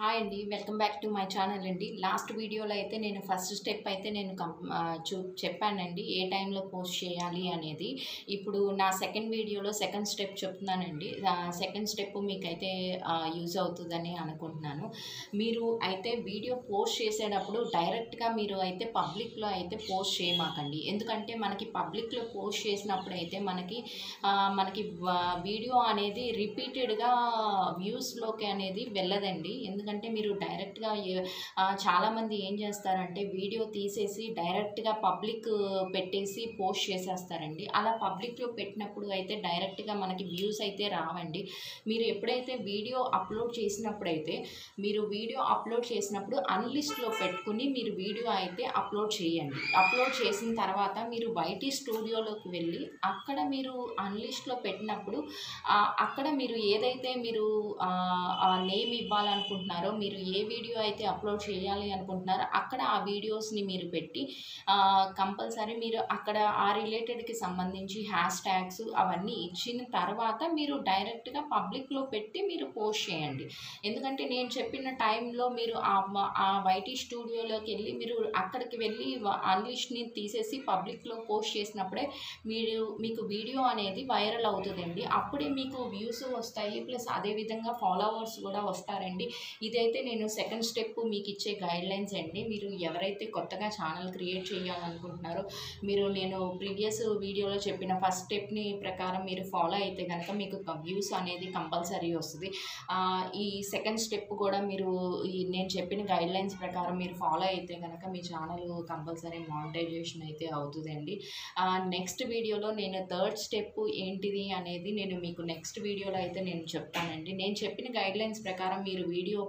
Hi అండి. Welcome back to my channel అండి. Last వీడియోలో అయితే నేను ఫస్ట్ స్టెప్ అయితే నేను చెప్పానండి ఏ టైంలో పోస్ట్ చేయాలి అనేది. ఇప్పుడు నా సెకండ్ వీడియోలో సెకండ్ స్టెప్ చెప్తున్నానండి. సెకండ్ స్టెప్ మీకైతే యూజ్ అవుతుందని అనుకుంటున్నాను. మీరు అయితే వీడియో పోస్ట్ చేసేటప్పుడు డైరెక్ట్గా మీరు అయితే పబ్లిక్లో అయితే పోస్ట్ చేయమాకండి. ఎందుకంటే మనకి పబ్లిక్లో పోస్ట్ చేసినప్పుడు అయితే మనకి వీడియో అనేది రిపీటెడ్గా వ్యూస్లోకి అనేది వెళ్ళదండి. ఎందుకంటే మీరు డైరెక్ట్గా చాలామంది ఏం చేస్తారంటే వీడియో తీసేసి డైరెక్ట్గా పబ్లిక్ పెట్టేసి పోస్ట్ చేసేస్తారండి. అలా పబ్లిక్లో పెట్టినప్పుడు అయితే డైరెక్ట్గా మనకి వ్యూస్ అయితే రావండి. మీరు ఎప్పుడైతే వీడియో అప్లోడ్ చేసినప్పుడు అన్లిస్ట్లో పెట్టుకుని మీరు వీడియో అయితే అప్లోడ్ చేయండి. అప్లోడ్ చేసిన తర్వాత మీరు వైటీ స్టూడియోలోకి వెళ్ళి అక్కడ మీరు అన్లిస్ట్లో పెట్టినప్పుడు అక్కడ మీరు ఏదైతే మీరు నేమ్ ఇవ్వాలనుకుంటున్నారో, మీరు ఏ వీడియో అయితే అప్లోడ్ చేయాలి అనుకుంటున్నారో అక్కడ ఆ వీడియోస్ని మీరు పెట్టి కంపల్సరీ మీరు అక్కడ ఆ రిలేటెడ్కి సంబంధించి హ్యాష్ ట్యాగ్స్ అవన్నీ ఇచ్చిన తర్వాత మీరు డైరెక్ట్గా పబ్లిక్లో పెట్టి మీరు పోస్ట్ చేయండి. ఎందుకంటే నేను చెప్పిన టైంలో మీరు ఆ వైటీ స్టూడియోలోకి వెళ్ళి మీరు అక్కడికి వెళ్ళి అన్లిస్ట్ని తీసేసి పబ్లిక్లో పోస్ట్ చేసినప్పుడే మీకు వీడియో అనేది వైరల్ అవుతుందండి. అప్పుడే మీకు వ్యూస్ వస్తాయి, ప్లస్ అదేవిధంగా ఫాలోవర్స్ కూడా వస్తారండి. ఇదైతే నేను సెకండ్ స్టెప్ మీకు ఇచ్చే గైడ్లైన్స్ అండి. మీరు ఎవరైతే కొత్తగా ఛానల్ క్రియేట్ చేయాలనుకుంటున్నారో నేను ప్రీవియస్ వీడియోలో చెప్పిన ఫస్ట్ స్టెప్ని ప్రకారం మీరు ఫాలో అయితే కనుక మీకు వ్యూస్ అనేది కంపల్సరీ వస్తుంది. ఈ సెకండ్ స్టెప్ కూడా మీరు నేను చెప్పిన గైడ్లైన్స్ ప్రకారం మీరు ఫాలో అయితే కనుక మీ ఛానల్ కంపల్సరీ మానిటైజేషన్ అయితే అవుతుందండి. నెక్స్ట్ వీడియోలో నేను థర్డ్ స్టెప్ ఏంటిది అనేది నేను మీకు నెక్స్ట్ వీడియోలో అయితే నేను చెప్తానండి. నేను చెప్పిన గైడ్లైన్స్ ప్రకారం మీరు వీడియో